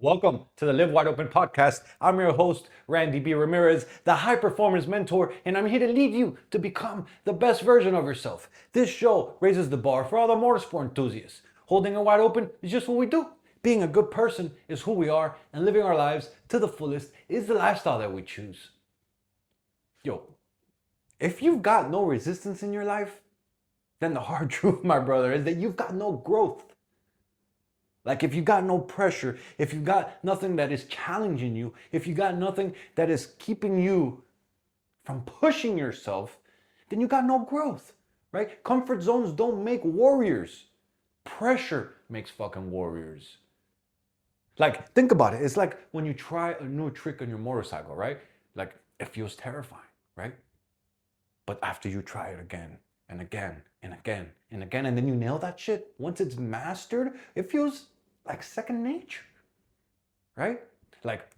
Welcome to the Live Wide Open podcast. I'm your host, Randy B. Ramirez, the high performance mentor, and I'm here to lead you to become the best version of yourself. This show raises the bar for all the motorsport enthusiasts. Holding it wide open is just what we do. Being a good person is who we are, and living our lives to the fullest is the lifestyle that we choose. Yo, if you've got no resistance in your life, then the hard truth, my brother, is that you've got no growth. Like if you got no pressure, if you got nothing that is challenging you, if you got nothing that is keeping you from pushing yourself, then you got no growth, right? Comfort zones don't make warriors. Pressure makes fucking warriors. Like, think about it. It's like when you try a new trick on your motorcycle, right? Like, it feels terrifying, right? But after you try it again and again and again and again, and then you nail that shit, once it's mastered, it feels like second nature, right? Like,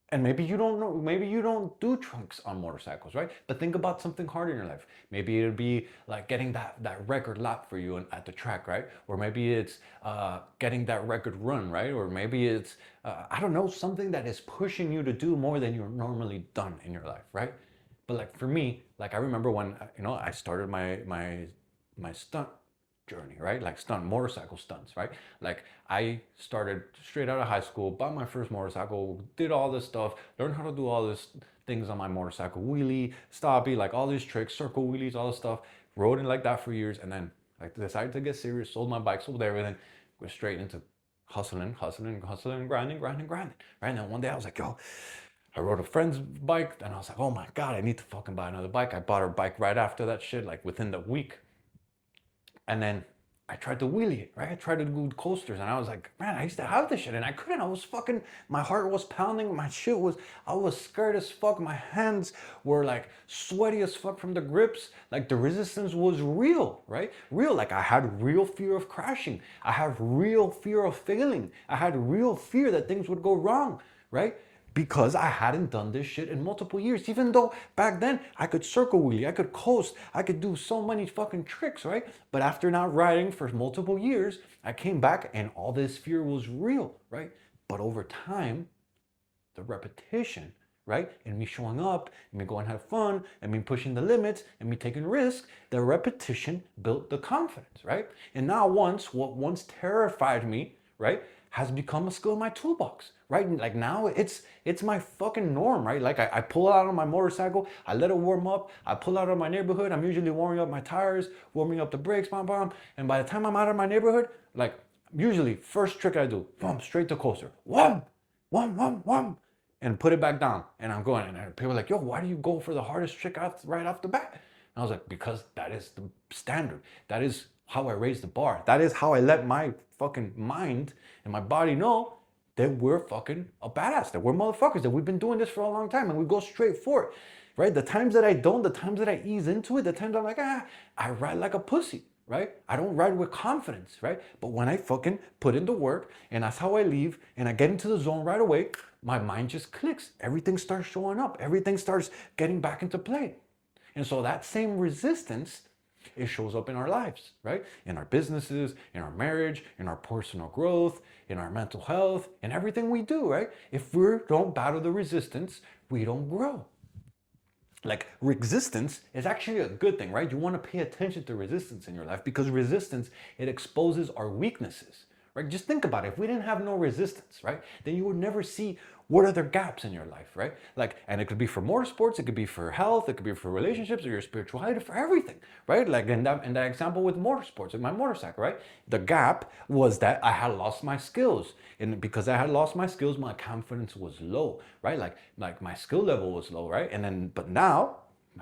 and maybe you don't know, maybe you don't do tricks on motorcycles, right? But think about something hard in your life. Maybe it'd be like getting that record lap for you at the track, right? Or maybe it's getting that record run, right? Or maybe it's, I don't know, something that is pushing you to do more than you're normally done in your life, right? But like for me, like I remember when, I started my stunt journey, right? Like motorcycle stunts, right? Like I started straight out of high school, bought my first motorcycle, did all this stuff, learned how to do all this things on my motorcycle, wheelie, stoppie, like all these tricks, circle wheelies, all this stuff, rode it like that for years. And then I decided to get serious, sold my bike, sold everything, went straight into hustling, grinding, right? And then one day I was like, yo, I rode a friend's bike and I was like, oh my God, I need to fucking buy another bike. I bought her bike right after that shit, like within the week. And then I tried to wheelie it, right? I tried to do coasters and I was like, man, I used to have this shit and I couldn't. I was fucking, my heart was pounding. I was scared as fuck. My hands were like sweaty as fuck from the grips. Like the resistance was real, right? Real. Like I had real fear of crashing. I had real fear of failing. I had real fear that things would go wrong, right? Because I hadn't done this shit in multiple years. Even though back then I could circle wheelie, I could coast, I could do so many fucking tricks, right? But after not riding for multiple years, I came back and all this fear was real, right? But over time, the repetition, right? And me showing up, and me going have fun, and me pushing the limits, and me taking risks, the repetition built the confidence, right? And now what once terrified me, right, has become a skill in my toolbox, right? Like now it's my fucking norm, right? Like I pull out on my motorcycle, I let it warm up, I pull out of my neighborhood, I'm usually warming up my tires, warming up the brakes, bam. And by the time I'm out of my neighborhood, like usually first trick I do, boom, straight to coaster, wham, and put it back down. And I'm going, and people are like, yo, why do you go for the hardest trick right off the bat? And I was like, because that is the standard. That is how I raise the bar. That is how I let my fucking mind and my body know that we're fucking a badass, that we're motherfuckers, that we've been doing this for a long time and we go straight for it, right? The times that I don't, the times that I ease into it, the times I'm like, I ride like a pussy, right? I don't ride with confidence, right? But when I fucking put in the work and that's how I leave and I get into the zone right away, my mind just clicks. Everything starts showing up. Everything starts getting back into play. And so that same resistance, it shows up in our lives, right? In our businesses, in our marriage, in our personal growth, in our mental health, in everything we do, right? If we don't battle the resistance, we don't grow. Like resistance is actually a good thing, right? You want to pay attention to resistance in your life because resistance, it exposes our weaknesses, right? Just think about it. If we didn't have no resistance, right, then you would never see what are the gaps in your life, right? Like, and it could be for motorsports, it could be for health, it could be for relationships or your spirituality, for everything, right? Like in that example with motorsports, with my motorcycle, right? The gap was that I had lost my skills. And because I had lost my skills, my confidence was low, right? Like my skill level was low, right? And then, but now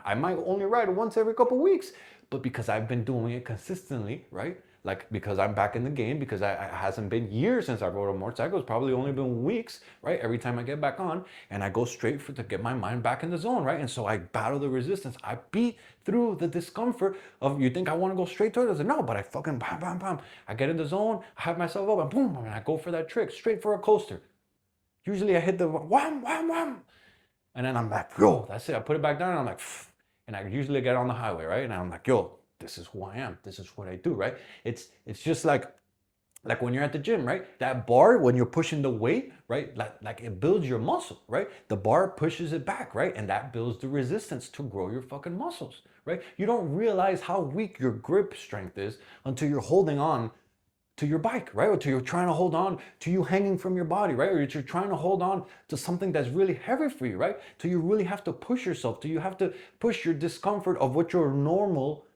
I might only ride once every couple of weeks, but because I've been doing it consistently, right? Like because I'm back in the game, because it hasn't been years since I rode a motorcycle. It's probably only been weeks, right? Every time I get back on and I go straight to get my mind back in the zone, right? And so I battle the resistance. I beat through the discomfort of, you think I want to go straight to it? I said, no, but I fucking bam. I get in the zone, I have myself up and boom, and I go for that trick, straight for a coaster. Usually I hit the wham. And then I'm like, yo, that's it. I put it back down and I'm like, pfft. And I usually get on the highway, right? And I'm like, yo, this is who I am. This is what I do, right? It's just like Like when you're at the gym, right? That bar, when you're pushing the weight, right? Like it builds your muscle, right? The bar pushes it back, right? And that builds the resistance to grow your fucking muscles, right? You don't realize how weak your grip strength is until you're holding on to your bike, right? Or till you're trying to hold on to you hanging from your body, right? Or you're trying to hold on to something that's really heavy for you, right? Till you really have to push yourself, till you have to push your discomfort of what your normal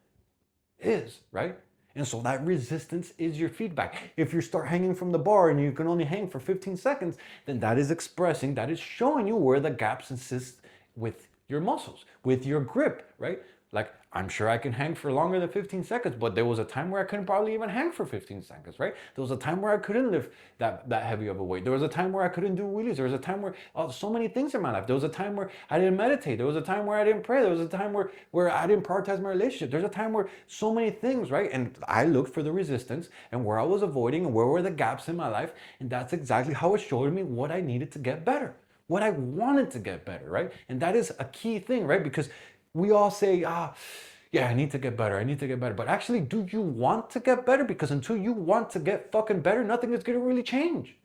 is, right? And so that resistance is your feedback. If you start hanging from the bar and you can only hang for 15 seconds, then that is expressing, that is showing you where the gaps exist with your muscles, with your grip, right? Like, I'm sure I can hang for longer than 15 seconds, but there was a time where I couldn't probably even hang for 15 seconds, right? There was a time where I couldn't lift that heavy of a weight. There was a time where I couldn't do wheelies. There was a time where so many things in my life. There was a time where I didn't meditate. There was a time where I didn't pray. There was a time where I didn't prioritize my relationship. There's a time where so many things, right? And I looked for the resistance and where I was avoiding and where were the gaps in my life. And that's exactly how it showed me what I needed to get better, what I wanted to get better, right? And that is a key thing, right? Because we all say, yeah, I need to get better. I need to get better. But actually, do you want to get better? Because until you want to get fucking better, nothing is going to really change.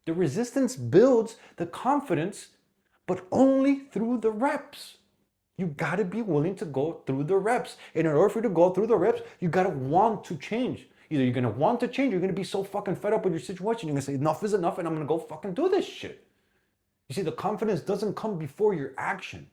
The resistance builds the confidence, but only through the reps. You got to be willing to go through the reps. And in order for you to go through the reps, you got to want to change. Either you're going to want to change, or you're going to be so fucking fed up with your situation, you're going to say, enough is enough, and I'm going to go fucking do this shit. You see, the confidence doesn't come before your action.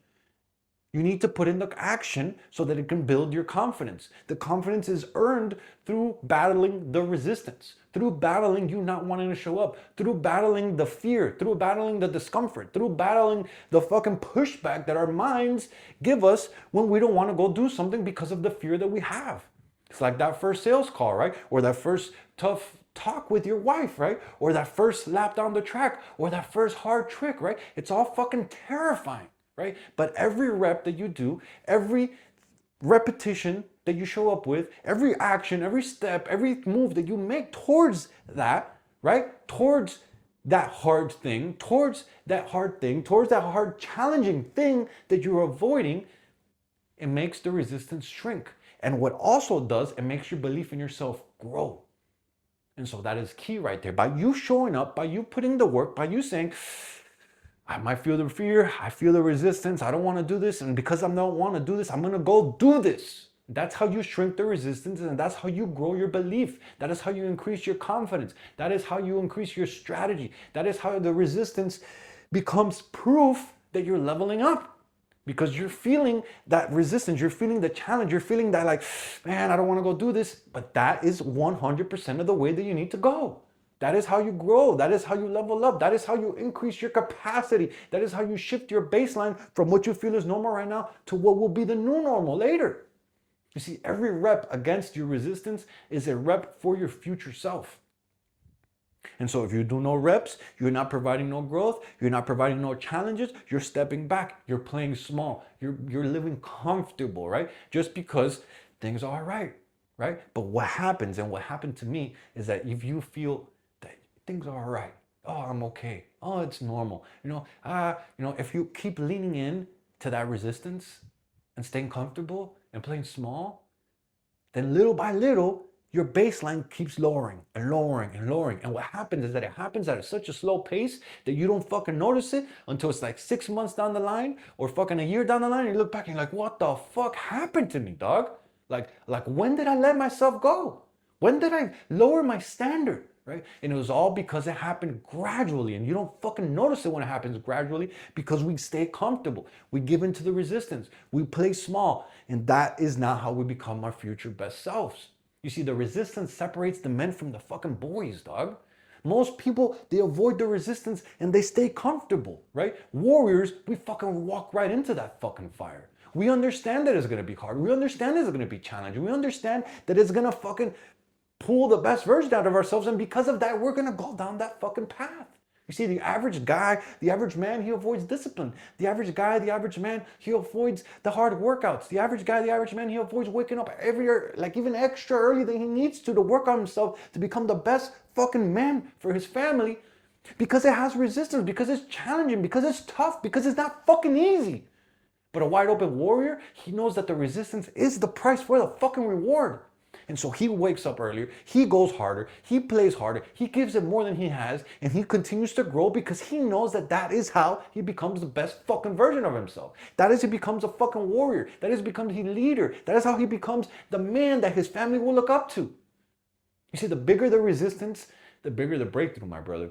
You need to put in the action so that it can build your confidence. The confidence is earned through battling the resistance, through battling you not wanting to show up, through battling the fear, through battling the discomfort, through battling the fucking pushback that our minds give us when we don't want to go do something because of the fear that we have. It's like that first sales call, right? Or that first tough talk with your wife, right? Or that first lap down the track, or that first hard trick, right? It's all fucking terrifying. Right? But every rep that you do, every repetition that you show up with, every action, every step, every move that you make towards that, right? Towards that hard thing, towards that hard challenging thing that you're avoiding, it makes the resistance shrink. And what also does, it makes your belief in yourself grow. And so that is key right there. By you showing up, by you putting the work, by you saying, I might feel the fear, I feel the resistance, I don't want to do this, and because I don't want to do this, I'm going to go do this. That's how you shrink the resistance, and that's how you grow your belief. That is how you increase your confidence. That is how you increase your strategy. That is how the resistance becomes proof that you're leveling up. Because you're feeling that resistance, you're feeling the challenge, you're feeling that like, man, I don't want to go do this. But that is 100% of the way that you need to go. That is how you grow. That is how you level up. That is how you increase your capacity. That is how you shift your baseline from what you feel is normal right now to what will be the new normal later. You see, every rep against your resistance is a rep for your future self. And so if you do no reps, you're not providing no growth, you're not providing no challenges, you're stepping back, you're playing small, you're living comfortable, right? Just because things are all right, right? But what happens, and what happened to me, is that if you feel things are all right. Oh, I'm okay. Oh, it's normal. If you keep leaning in to that resistance and staying comfortable and playing small, then little by little, your baseline keeps lowering and lowering and lowering. And what happens is that it happens at such a slow pace that you don't fucking notice it until it's like 6 months down the line or fucking a year down the line. And you look back and you're like, what the fuck happened to me, dog? Like when did I let myself go? When did I lower my standard? Right? And it was all because it happened gradually, and you don't fucking notice it when it happens gradually because we stay comfortable. We give into the resistance. We play small, and that is not how we become our future best selves. You see, the resistance separates the men from the fucking boys, dog. Most people, they avoid the resistance and they stay comfortable, right? Warriors, we fucking walk right into that fucking fire. We understand that it's gonna be hard. We understand it's gonna be challenging. We understand that it's gonna fucking pull the best version out of ourselves, and because of that, we're gonna go down that fucking path. You see, the average guy, the average man, he avoids discipline. The average guy, the average man, he avoids the hard workouts. The average guy, the average man, he avoids waking up even extra early than he needs to work on himself to become the best fucking man for his family, because it has resistance, because it's challenging, because it's tough, because it's not fucking easy. But a wide open warrior, he knows that the resistance is the price for the fucking reward. And so he wakes up earlier, he goes harder, he plays harder, he gives it more than he has, and he continues to grow because he knows that that is how he becomes the best fucking version of himself. That is, he becomes a fucking warrior. That is, he becomes a leader. That is how he becomes the man that his family will look up to. You see, the bigger the resistance, the bigger the breakthrough, my brother.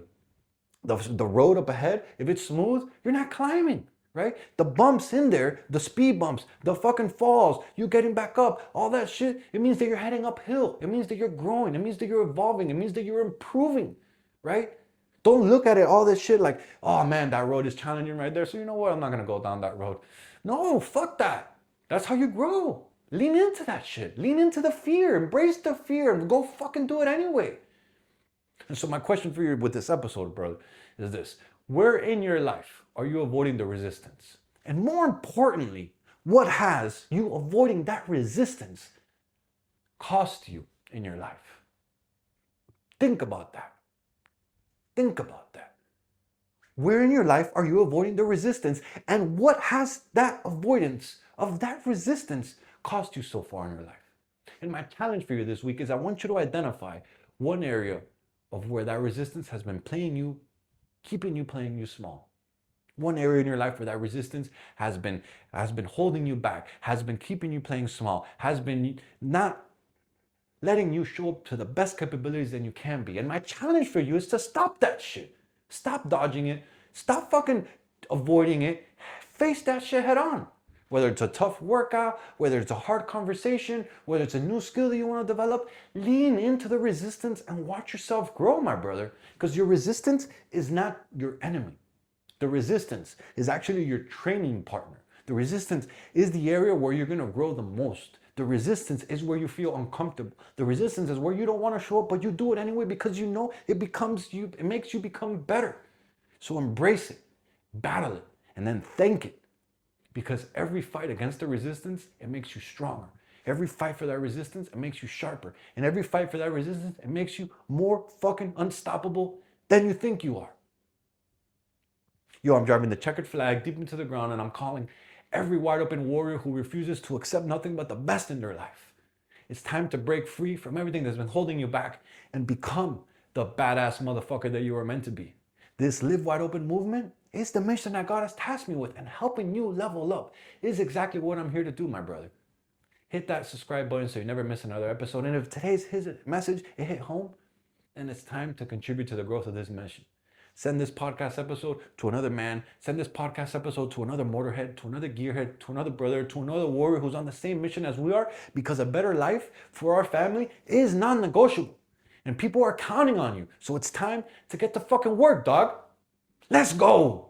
The road up ahead, if it's smooth, you're not climbing, right? The bumps in there, the speed bumps, the fucking falls, you getting back up, all that shit, it means that you're heading uphill. It means that you're growing. It means that you're evolving. It means that you're improving, right? Don't look at it, all this shit like, oh man, that road is challenging right there. So you know what? I'm not going to go down that road. No, fuck that. That's how you grow. Lean into that shit. Lean into the fear. Embrace the fear and go fucking do it anyway. And so my question for you with this episode, brother, is this. Where in your life are you avoiding the resistance? And more importantly, what has you avoiding that resistance cost you in your life? Think about that. Think about that. Where in your life are you avoiding the resistance? And what has that avoidance of that resistance cost you so far in your life? And my challenge for you this week is I want you to identify one area of where that resistance has been playing you, keeping you playing you small. One area in your life where that resistance has been holding you back, has been keeping you playing small, has been not letting you show up to the best capabilities that you can be. And my challenge for you is to stop that shit. Stop dodging it. Stop fucking avoiding it. Face that shit head on. Whether it's a tough workout, whether it's a hard conversation, whether it's a new skill that you want to develop, lean into the resistance and watch yourself grow, my brother. Because your resistance is not your enemy. The resistance is actually your training partner. The resistance is the area where you're going to grow the most. The resistance is where you feel uncomfortable. The resistance is where you don't want to show up, but you do it anyway because you know it makes you become better. So embrace it, battle it, and then thank it. Because every fight against the resistance, it makes you stronger. Every fight for that resistance, it makes you sharper. And every fight for that resistance, it makes you more fucking unstoppable than you think you are. Yo, I'm driving the checkered flag deep into the ground and I'm calling every wide open warrior who refuses to accept nothing but the best in their life. It's time to break free from everything that's been holding you back and become the badass motherfucker that you are meant to be. This Live Wide Open movement is the mission that God has tasked me with, and helping you level up is exactly what I'm here to do, my brother. Hit that subscribe button so you never miss another episode. And if today's message, it hit home, then it's time to contribute to the growth of this mission. Send this podcast episode to another man. Send this podcast episode to another motorhead, to another gearhead, to another brother, to another warrior who's on the same mission as we are, because a better life for our family is non-negotiable. And people are counting on you. So it's time to get to fucking work, dog. Let's go.